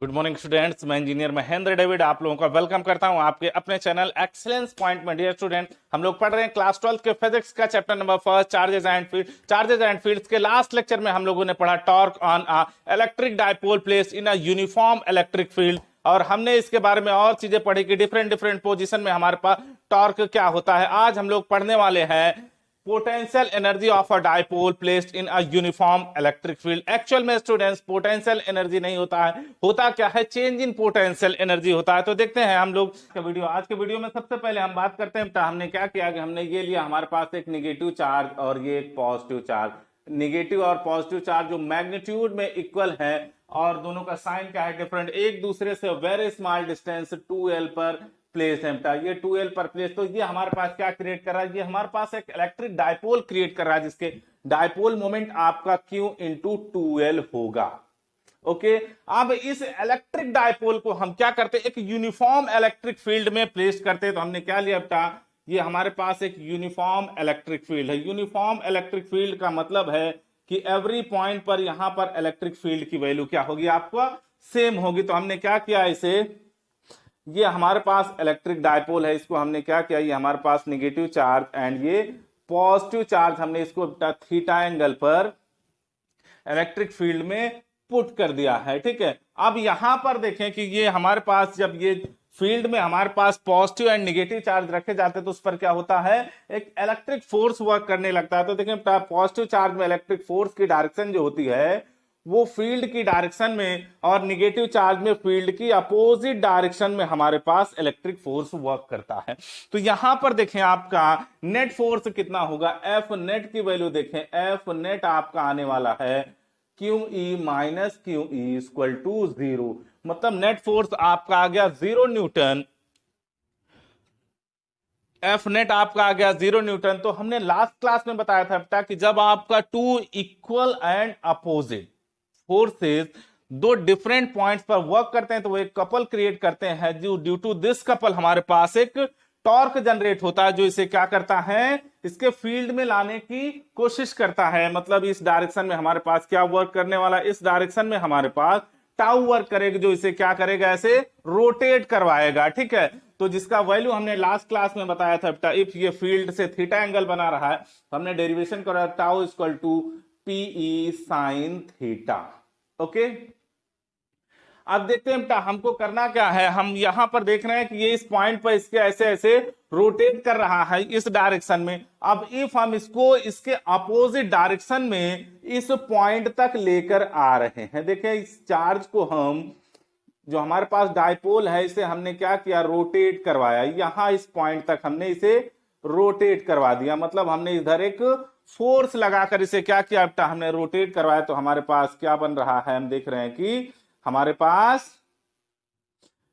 Good morning students, मैं engineer Mahendra David आप लोगों का वेलकम करता हूं आपके अपने चैनल एक्सीलेंस पॉइंट में। डियर स्टूडेंट, हम लोग पढ़ रहे हैं क्लास 12 के फिजिक्स का chapter number 1 charges and fields के लास्ट लेक्चर में हम लोगों ने पढ़ा torque on a electric dipole placed in a uniform electric field, और हमने इसके बारे में और चीजें पढ़ी कि डिफरेंट पोजीशन में हमारे पास टॉर्क क्या होता है। आज हम लोग पढ़ने वाले हैं potential energy of a dipole placed in a uniform electric field. Actual में स्टूडेंट्स पोटेंशियल एनर्जी नहीं होता है, होता क्या है, चेंज इन पोटेंशियल एनर्जी होता है। तो देखते हैं हम लोग आज के वीडियो में सबसे पहले हम बात करते हैं हमने क्या किया कि हमने ये लिया हमारे पास एक निगेटिव चार्ज और ये एक पॉजिटिव चार्ज। निगेटिव और पॉजिटिव चार्ज जो मैग्नीट्यूड में इक्वल है और दोनों का साइन क्या है, डिफरेंट, एक दूसरे से वेरी स्मॉल डिस्टेंस 2l पर प्लेस है। ये 2l पर प्लेस, तो ये हमारे पास क्या क्रिएट कर रहा है, ये हमारे पास एक इलेक्ट्रिक डायपोल क्रिएट कर रहा है जिसके डायपोल मोमेंट आपका Q इंटू 2l होगा। ओके, अब इस इलेक्ट्रिक डायपोल को हम क्या करते हैं, एक यूनिफॉर्म इलेक्ट्रिक फील्ड में प्लेस करते हैं। तो हमने क्या लिया बेटा, ये हमारे पास एक यूनिफॉर्म इलेक्ट्रिक फील्ड है। यूनिफॉर्म इलेक्ट्रिक फील्ड का मतलब है कि एवरी पॉइंट पर यहां पर इलेक्ट्रिक फील्ड की वैल्यू क्या होगी, आपको सेम होगी। तो हमने क्या किया, इसे, ये हमारे पास इलेक्ट्रिक डायपोल है, इसको हमने क्या किया, ये हमारे पास निगेटिव चार्ज एंड ये पॉजिटिव चार्ज, हमने इसको थीटा एंगल पर इलेक्ट्रिक फील्ड में पुट कर दिया है। ठीक है, अब यहां पर देखें कि ये हमारे पास जब ये फील्ड में हमारे पास पॉजिटिव एंड निगेटिव चार्ज रखे जाते हैं तो उस पर क्या होता है, एक इलेक्ट्रिक फोर्स वर्क करने लगता है। तो देखें पॉजिटिव चार्ज में इलेक्ट्रिक फोर्स की डायरेक्शन जो होती है वो फील्ड की डायरेक्शन में, और निगेटिव चार्ज में फील्ड की अपोजिट डायरेक्शन में हमारे पास इलेक्ट्रिक फोर्स वर्क करता है। तो यहां पर देखें आपका नेट फोर्स कितना होगा, एफ नेट की वैल्यू देखें, एफ नेट आपका आने वाला है QE minus QE equal to 0, मतलब नेट फोर्स आपका आ गया 0 न्यूटन, एफ नेट आपका आ गया 0 न्यूटन। तो हमने लास्ट क्लास में बताया था कि जब आपका two equal and opposite forces दो डिफरेंट पॉइंट्स पर वर्क करते हैं तो वो एक कपल क्रिएट करते हैं, जो ड्यू टू दिस कपल हमारे पास एक टॉर्क जनरेट होता है, जो इसे क्या करता है, इसके फील्ड में लाने की कोशिश करता है। मतलब इस डायरेक्शन में हमारे पास क्या वर्क करने वाला, इस डायरेक्शन में हमारे पास टाउ वर्क करेगा, जो इसे क्या करेगा, ऐसे रोटेट करवाएगा। ठीक है, तो जिसका वैल्यू हमने लास्ट क्लास में बताया था, इफ ये फील्ड से थीटा एंगल बना रहा है तो हमने डेरिवेशन करा tau equal to PE sine theta. Okay, अब देखते हैं बेटा हमको करना क्या है। हम यहां पर देख रहे हैं कि ये इस पॉइंट पर इसके ऐसे ऐसे रोटेट कर रहा है इस डायरेक्शन में। अब इफ हम इसको इसके अपोजिट डायरेक्शन में इस पॉइंट तक लेकर आ रहे हैं, देखें इस चार्ज को हम, जो हमारे पास डायपोल है, इसे हमने क्या किया, रोटेट करवाया। यहां इस पॉइंट तक हमने इसे रोटेट करवा दिया, मतलब हमने इधर एक फोर्स लगाकर इसे क्या किया बेटा, हमने रोटेट करवाया। तो हमारे पास क्या बन रहा है, हम देख रहे हैं कि हमारे पास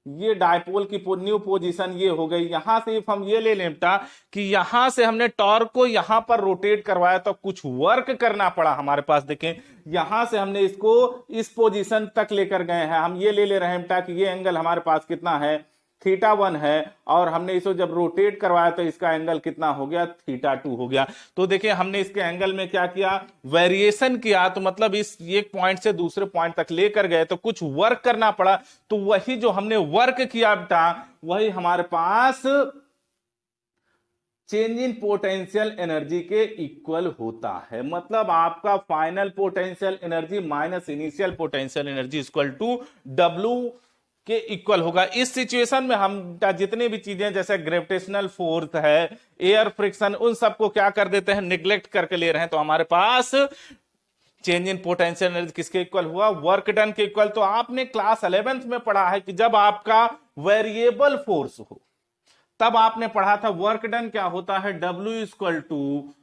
ये डायपोल की न्यू पोजीशन ये हो गई। यहां से इफ हम ये ले लें बेटा कि यहां से हमने टॉर्क को यहां पर रोटेट करवाया तो कुछ वर्क करना पड़ा हमारे पास। देखें यहां से हमने इसको इस पोजीशन तक लेकर गए हैं, हम ये ले रहे हैं बेटा कि ये एंगल हमारे पास कितना है, θ1 है, और हमने इसको जब रोटेट करवाया तो इसका एंगल कितना हो गया, θ2 हो गया। तो देखिए हमने इसके एंगल में क्या किया, वेरिएशन किया, तो मतलब इस एक पॉइंट से दूसरे पॉइंट तक लेकर गए तो कुछ वर्क करना पड़ा। तो वही जो हमने वर्क किया बेटा, वही हमारे पास चेंज इन पोटेंशियल एनर्जी के इक्वल होता है। मतलब आपका final potential energy minus initial potential energy equal to W के इक्वल होगा। इस सिचुएशन में हम जितनी भी चीजें जैसे ग्रेविटेशनल फोर्स है, एयर फ्रिक्शन, उन सबको क्या कर देते हैं, निग्लेक्ट करके ले रहे हैं। तो हमारे पास चेंज इन पोटेंशियल एनर्जी किसके इक्वल हुआ, वर्क डन के इक्वल। तो आपने क्लास 11th में पढ़ा है कि जब आपका वेरिएबल फोर्स हो तब आपने पढ़ा था वर्क डन क्या होता है, W इक्वल टू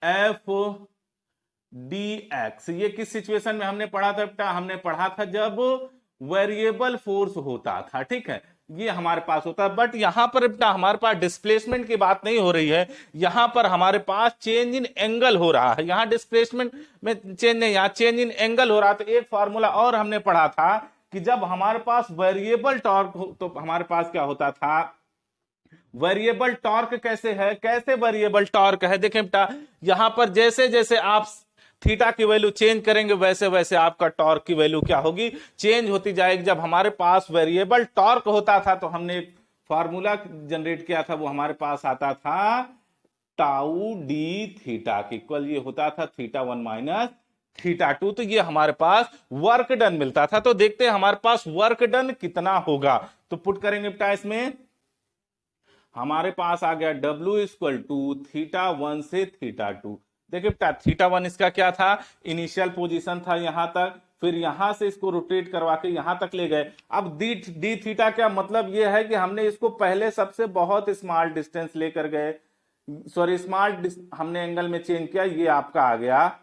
FdX। ये किस सिचुएशन में हमने पढ़ा था बेटा, हमने पढ़ा था जब वेरिएबल फोर्स होता था। ठीक है, ये हमारे पास होता है। बट यहां पर बेटा हमारे पास डिस्प्लेसमेंट की बात नहीं हो रही है, यहां पर हमारे पास चेंज इन एंगल हो रहा है। यहां डिस्प्लेसमेंट में चेंज नहीं, यहां चेंज इन एंगल हो रहा। तो एक फार्मूला और हमने पढ़ा था कि जब हमारे पास वेरिएबल टॉर्क हो तो हमारे पास क्या होता था, वेरिएबल टॉर्क कैसे है, कैसे वेरिएबल टॉर्क है, देखें बेटा यहां पर जैसे जैसे आप थीटा की वैल्यू चेंज करेंगे वैसे वैसे आपका टॉर्क की वैल्यू क्या होगी, चेंज होती जाएगी। जब हमारे पास वेरिएबल टॉर्क होता था तो हमने एक फॉर्मूला जनरेट किया था, वो हमारे पास आता था टाउ डी थीटा के इक्वल, ये होता था theta one minus theta two. तो ये हमारे पास वर्क डन मिलता था। तो देखते हैं हमारे पास वर्क डन कितना होगा। तो पुट करेंगे बेटा इसमें, हमारे पास आ गया W equal to theta one से थीटा टू। देखिए बेटा थीटा वन इसका क्या था, इनिशियल पोजीशन था यहां तक, फिर यहां से इसको रोटेट करवा के यहां तक ले गए। अब डी थीटा क्या मतलब ये है कि हमने इसको पहले सबसे बहुत स्मॉल डिस्टेंस लेकर गए, सॉरी स्मॉल हमने एंगल में चेंज किया, ये आपका आ गया,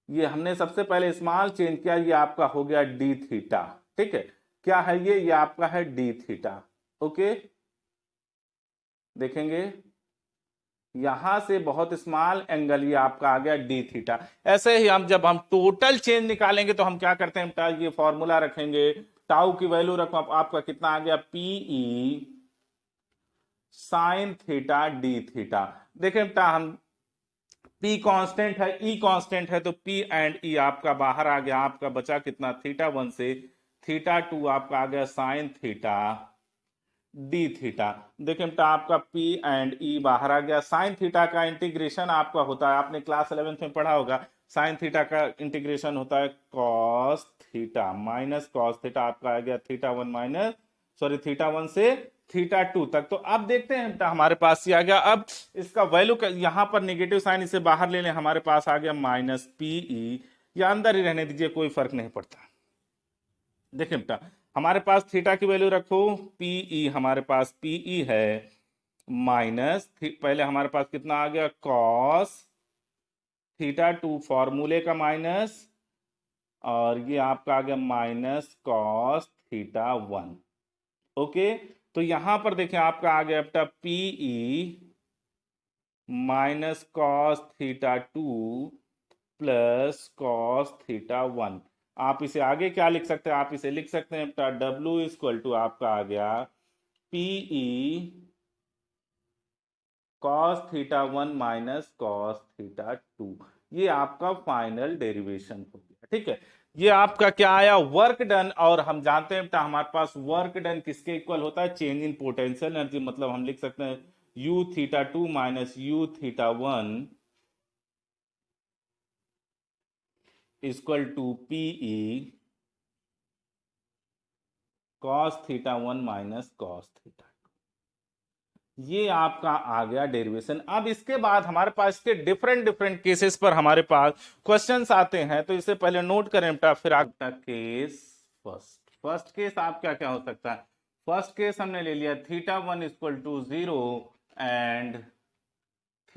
ये हमने सबसे पहले स्मॉल चेंज किया, ये आपका हो गया डी थीटा। ठीक है, क्या है ये आपका है डी थीटा। ओके, देखेंगे यहां से बहुत स्मॉल एंगल, ये आपका आ गया डी थीटा। ऐसे ही हम जब हम टोटल चेंज निकालेंगे तो हम क्या करते हैं, ये फॉर्मूला रखेंगे, टाउ की वैल्यू रखो, आपका कितना आ गया, PE sine theta d theta. देखें बेटा हम P कांस्टेंट है, E कांस्टेंट है, तो P एंड E आपका बाहर आ गया, आपका बचा कितना, थीटा वन से थीटा टू आपका आ गया साइन थीटा डी थीटा। देखें बेटा आपका P एंड E बाहर आ गया। साइन थीटा का इंटीग्रेशन आपका होता है, आपने क्लास 11th में पढ़ा होगा, साइन थीटा का इंटीग्रेशन होता है cos theta minus cos theta, आपका आ गया theta one minus sorry theta one से थीटा टू तक। तो अब देखते हैं बेटा हमारे पास ये आ गया। अब इसका वैल्यू यहां पर नेगेटिव साइन इसे बाहर ले लें, हमारे पास आ गया माइनस पीई, या अंदर ही रहने दीजिए कोई फर्क नहीं पड़ता। देखिए बेटा हमारे पास थीटा की वैल्यू रखो, पीई हमारे पास पीई है माइनस पहले हमारे पास कितना आ गया कॉस थीटा टू, फॉर्मूले का माइनस, और ये आपका आ गया minus cos theta one. Okay, तो यहां पर देखें आपका आ गया बेटा PE minus cos theta two plus cos theta one. आप इसे आगे क्या लिख सकते हैं, आप इसे लिख सकते हैं बेटा W इक्वल टू आपका आ गया PE cos theta one minus cos theta two. ये आपका फाइनल डेरिवेशन हो गया। ठीक है, ये आपका क्या आया, वर्क डन। और हम जानते हैं बेटा हमारे पास वर्क डन किसके इक्वल होता है, चेंज इन पोटेंशियल एनर्जी। मतलब हम लिख सकते हैं U theta two minus U theta one equal to PE cos theta one minus cos theta. ये आपका आ गया डेरिवेशन। अब इसके बाद हमारे पास के डिफरेंट डिफरेंट केसेस पर हमारे पास क्वेश्चंस आते हैं, तो इसे पहले नोट करें बेटा, फिर आपका केस फर्स्ट केस आप क्या क्या हो सकता है। फर्स्ट केस हमने ले लिया theta one equal to 0 and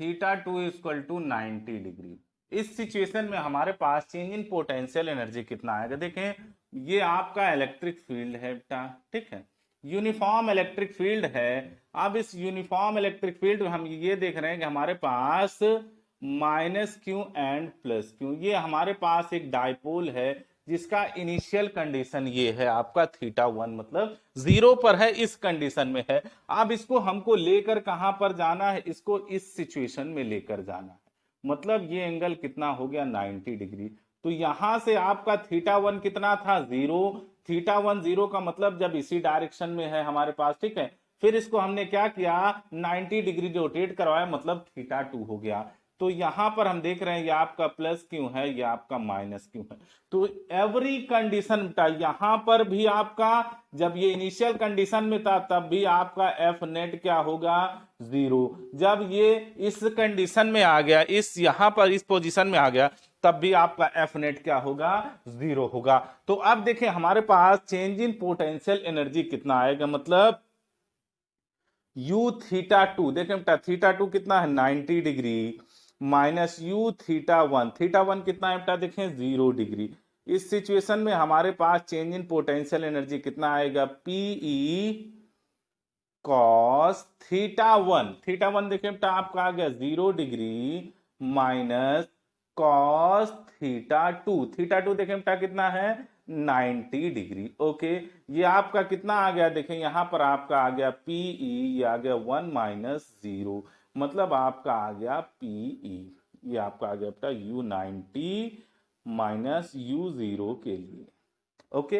theta two equal to 90 degree. इस सिचुएशन में हमारे पास चेंज इन पोटेंशियल एनर्जी कितना आएगा। देखें ये आपका इलेक्ट्रिक फील्ड है बेटा, ठीक है, यूनिफॉर्म इलेक्ट्रिक फील्ड है। अब इस यूनिफॉर्म इलेक्ट्रिक फील्ड में हम ये देख रहे हैं कि हमारे पास minus Q and plus Q, ये हमारे पास एक डायपोल है जिसका इनिशियल कंडीशन ये है आपका थीटा वन, मतलब 0 पर है, इस कंडीशन में है। अब इसको हमको लेकर कहां पर जाना है, इसको इस सिचुएशन में लेकर जाना है। मतलब ये एंगल कितना हो गया 90 डिग्री। तो यहां से आपका थीटा वन कितना था 0, थीटा वन 0 का मतलब जब इसी डायरेक्शन में है हमारे पास, ठीक है। फिर इसको हमने क्या किया 90 डिग्री रोटेट करवाया, मतलब थीटा टू हो गया। तो यहां पर हम देख रहे हैं ये आपका प्लस क्यों है, ये आपका माइनस क्यों है। तो एवरी कंडीशन यहां पर भी आपका जब ये इनिशियल कंडीशन में था तब भी आपका एफ नेट क्या होगा 0। जब ये इस कंडीशन में आ गया, इस यहां पर इस पोजीशन में आ गया, तब भी आपका एफ नेट क्या होगा 0 होगा। तो अब देखें हमारे पास चेंज इन पोटेंशियल एनर्जी कितना आएगा, मतलब यू थीटा टू, देखें बेटा थीटा टू कितना है 90 degree minus U theta one कितना है बेटा, देखें 0 डिग्री। इस सिचुएशन में हमारे पास चेंज इन पोटेंशियल एनर्जी कितना आएगा, पीई कॉस थीटा वन देखें बेटा आपका आ गया 0 degree minus cos theta to देखें बेटा कितना है 90 डिग्री। ओके, ये आपका कितना आ गया, देखें यहां पर आपका आ गया पीई, ये आ गया 1 माइनस 0, मतलब आपका आ गया पीई। ये आपका आ गया बेटा U90 माइनस U0 के लिए। ओके,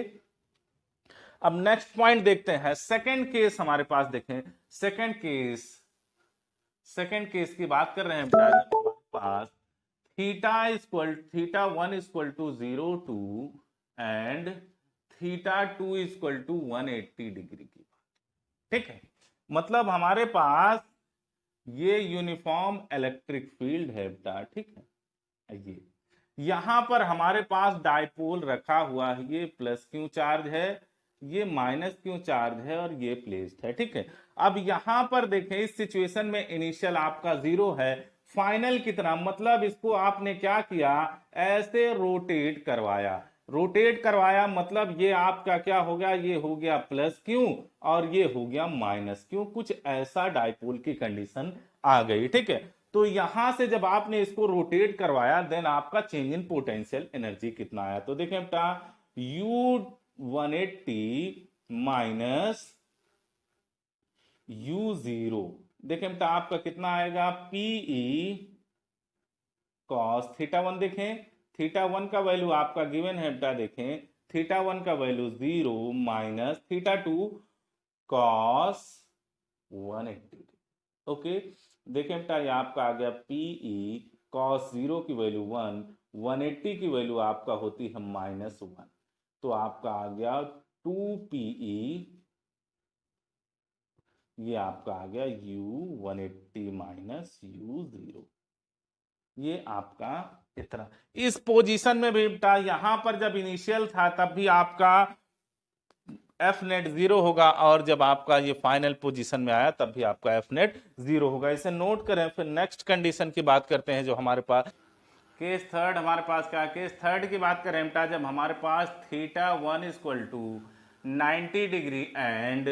अब नेक्स्ट पॉइंट देखते हैं। सेकंड केस हमारे पास देखें, सेकंड केस की बात कर रहे हैं बेटा, जब हमारे पास theta 1 equal to 0 2 and theta 2 equal to 180 degree की। ठीक है, मतलब हमारे पास ये यूनिफॉर्म इलेक्ट्रिक फील्ड है बेटा। ठीक है, ये यहां पर हमारे पास डायपोल रखा हुआ है, ये प्लस क्यू चार्ज है, ये माइनस क्यू चार्ज है और ये प्लेस्ड है। ठीक है, अब यहां पर देखें इस सिचुएशन में इनिशियल आपका 0 है, फाइनल कितना, मतलब इसको आपने क्या किया, ऐसे रोटेट करवाया, मतलब ये आपका क्या हो गया, ये हो गया प्लस क्यू और ये हो गया माइनस क्यू, कुछ ऐसा डायपोल की कंडीशन आ गई। ठीक है, तो यहां से जब आपने इसको रोटेट करवाया देन आपका चेंज इन पोटेंशियल एनर्जी कितना आया, तो देखें बेटा U180 माइनस U0, देखें बेटा आपका कितना आएगा, PE cos θ1। देखें θ1 का वैल्यू आपका गिवन है बेटा, देखें θ1 का वैल्यू 0 माइनस θ2 cos 180। ओके, देखें बेटा ये आपका आ गया PE cos 0 की वैल्यू 1, 180 की वैल्यू आपका होती है -1, तो आपका आ गया 2PE, ये आपका आ गया U180 माइनस U0, ये आपका इतना। इस पोजीशन में भी बेटा यहां पर जब इनिशियल था तब भी आपका एफ नेट 0 होगा और जब आपका ये फाइनल पोजीशन में आया तब भी आपका एफ नेट 0 होगा, इसे नोट करें। फिर नेक्स्ट कंडीशन की बात करते हैं जो हमारे पास केस थर्ड, हमारे पास क्या, केस थर्ड की बात करें बेटा, जब हमारे पास θ1 equal to 90 degree and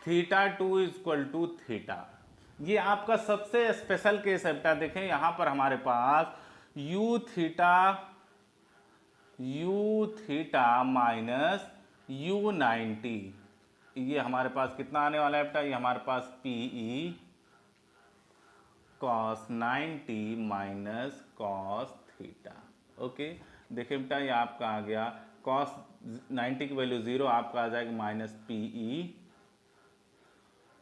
θ2 equal to theta, ये आपका सबसे स्पेशल केस है बेटा। देखें यहां पर हमारे पास u थीटा माइनस U90, ये हमारे पास कितना आने वाला है बेटा, ये हमारे पास PE cos 90 minus cos theta. Okay, देखिए बेटा ये आपका आ गया cos 90 की वैल्यू 0, आपका आ जाएगा माइनस PE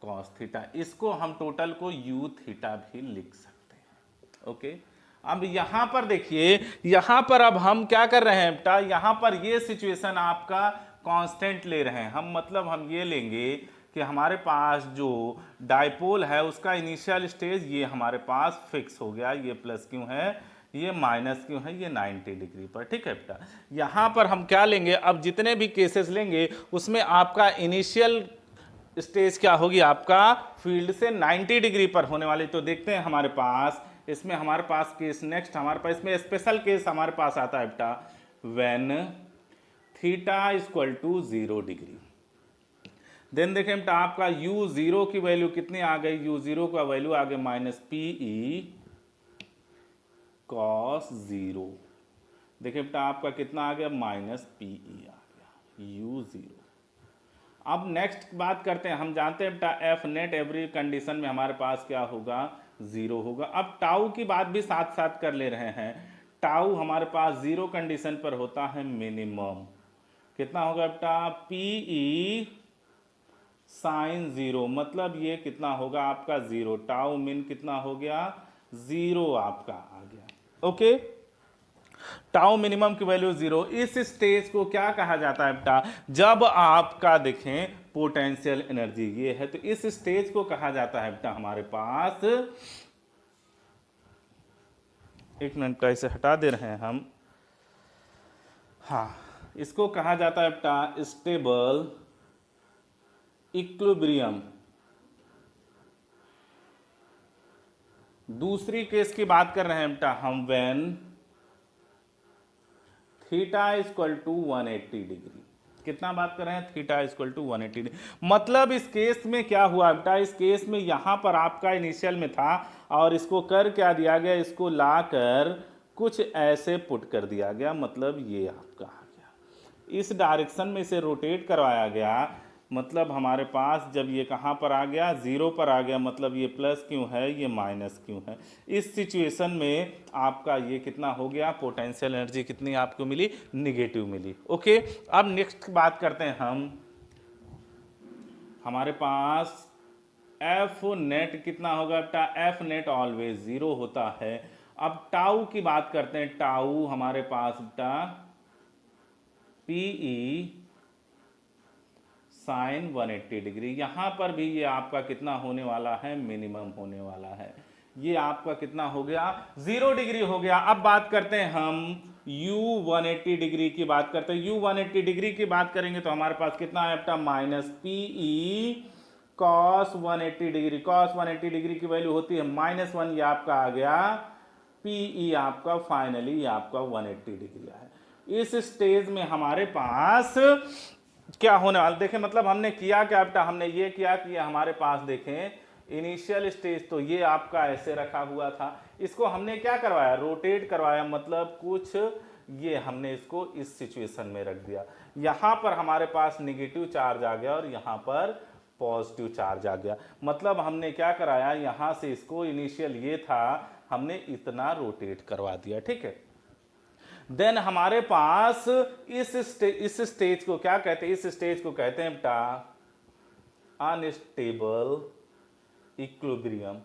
cos थीटा, इसको हम टोटल को U थीटा भी लिख सकते हैं। ओके, अब यहां पर देखिए, यहां पर अब हम क्या कर रहे हैं बेटा, यहां पर ये सिचुएशन आपका कांस्टेंट ले रहे हैं हम, मतलब हम ये लेंगे कि हमारे पास जो डायपोल है उसका इनिशियल स्टेज ये हमारे पास फिक्स हो गया, ये प्लस क्यों है, ये माइनस क्यों है, ये 90 डिग्री पर। ठीक है बेटा, यहां पर हम क्या लेंगे, अब जितने भी केसेस लेंगे उसमें आपका इनिशियल स्टेज क्या होगी, आपका फील्ड से 90 डिग्री पर होने वाली। तो देखते हैं हमारे पास, इसमें हमारे पास केस नेक्स्ट हमारे पास इसमें स्पेशल केस हमारे पास आता है बेटा, when theta equal to 0 degree. Then देखें बेटा आपका U0 की वैल्यू कितनी आ गई, U0 का वैल्यू आ गया माइनस PE cos 0। देखिए बेटा आपका कितना आ गया, माइनस PE आ गया U0। अब नेक्स्ट बात करते हैं, हम जानते हैं बेटा एफ नेट एवरी कंडीशन में हमारे पास क्या होगा, 0 होगा। अब टाउ की बात भी साथ साथ कर ले रहे हैं, टाउ हमारे पास 0 कंडीशन पर होता है मिनिमम, कितना होगा बेटा, PE साइन 0, मतलब ये कितना होगा आपका 0, टाउ मिन कितना हो गया, 0 आपका आ गया। ओके, टाउ मिनिमम की वैल्यू 0। इस स्टेज को क्या कहा जाता है बेटा, जब आपका देखें पोटेंशियल एनर्जी ये है, तो इस स्टेज को कहा जाता है बेटा हमारे पास, एक मिनट का इसे हटा दे रहे हैं हम, हाँ, इसको कहा जाता है बेटा स्टेबल इक्विलिब्रियम। दूसरी केस की बात कर रहे हैं बेटा हम, when theta equal to 180 degree, कितना बात कर रहे हैं, थीटा इक्वल टू 180 डिग्री। मतलब इस केस में क्या हुआ बेटा, इस केस में यहां पर आपका इनिशियल में था और इसको कर क्या दिया गया, इसको लाकर कुछ ऐसे पुट कर दिया गया, मतलब ये आपका आ गया, इस डायरेक्शन में इसे रोटेट करवाया गया, मतलब हमारे पास जब ये कहाँ पर आ गया, जीरो पर आ गया, मतलब ये प्लस क्यों है, ये माइनस क्यों है। इस सिचुएशन में आपका ये कितना हो गया, पोटेंशियल एनर्जी कितनी आपको मिली, निगेटिव मिली। ओके, अब नेक्स्ट बात करते हैं हम, हमारे पास एफ नेट कितना होगा बेटा, एफ नेट ऑलवेज जीरो होता है। अब टाउ की बात करते हैं, टाउ हमारे पास बेटा पीई साइन 180 डिग्री, यहां पर भी ये आपका कितना होने वाला है, मिनिमम होने वाला है। ये आपका कितना हो गया, 0 डिग्री हो गया। अब बात करते हैं हम u 180 डिग्री की बात करते हैं। u 180 डिग्री की बात करेंगे तो हमारे पास कितना है बेटा, minus PE cos 180 degree. Cos 180 degree की वैल्यू होती है -1, ये आपका आ गया पीई आपका फाइनली आपका 180 डिग्री है। इस स्टेज में हमारे पास क्या होने वाला, देखें मतलब हमने किया क्या बेटा, हमने ये किया कि हमारे पास देखें इनिशियल स्टेज तो ये आपका ऐसे रखा हुआ था, इसको हमने क्या करवाया, रोटेट करवाया, मतलब कुछ ये हमने इसको इस सिचुएशन में रख दिया। यहां पर हमारे पास निगेटिव चार्ज आ गया और यहां पर पॉजिटिव चार्ज आ गया, मतलब हमने क्या कराया, यहां से इसको इनिशियल ये था, हमने इतना रोटेट करवा दिया। ठीक है, देन हमारे पास इस स्टेज को क्या कहते हैं, इस स्टेज को कहते हैं बेटा अनस्टेबल इक्विलिब्रियम।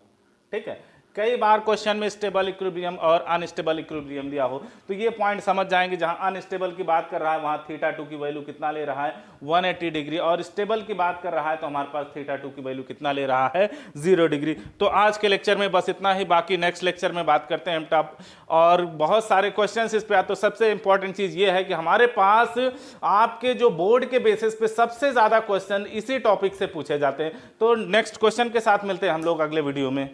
ठीक है, कई बार क्वेश्चन में स्टेबल इक्विलिब्रियम और अनस्टेबल इक्विलिब्रियम दिया हो तो ये पॉइंट समझ जाएंगे, जहां अनस्टेबल की बात कर रहा है वहां θ2 की वैल्यू कितना ले रहा है, 180 डिग्री, और स्टेबल की बात कर रहा है तो हमारे पास θ2 की वैल्यू कितना ले रहा है, 0 डिग्री। तो आज के लेक्चर में बस इतना ही, बाकी नेक्स्ट लेक्चर में बात करते हैं हम और बहुत सारे क्वेश्चन इस पे। तो सबसे इंपॉर्टेंट चीज ये है कि हमारे पास आपके जो बोर्ड के बेसिस पे सबसे ज्यादा क्वेश्चन इसी टॉपिक से पूछे जाते हैं। तो नेक्स्ट क्वेश्चन के साथ मिलते हैं हम लोग अगले वीडियो में।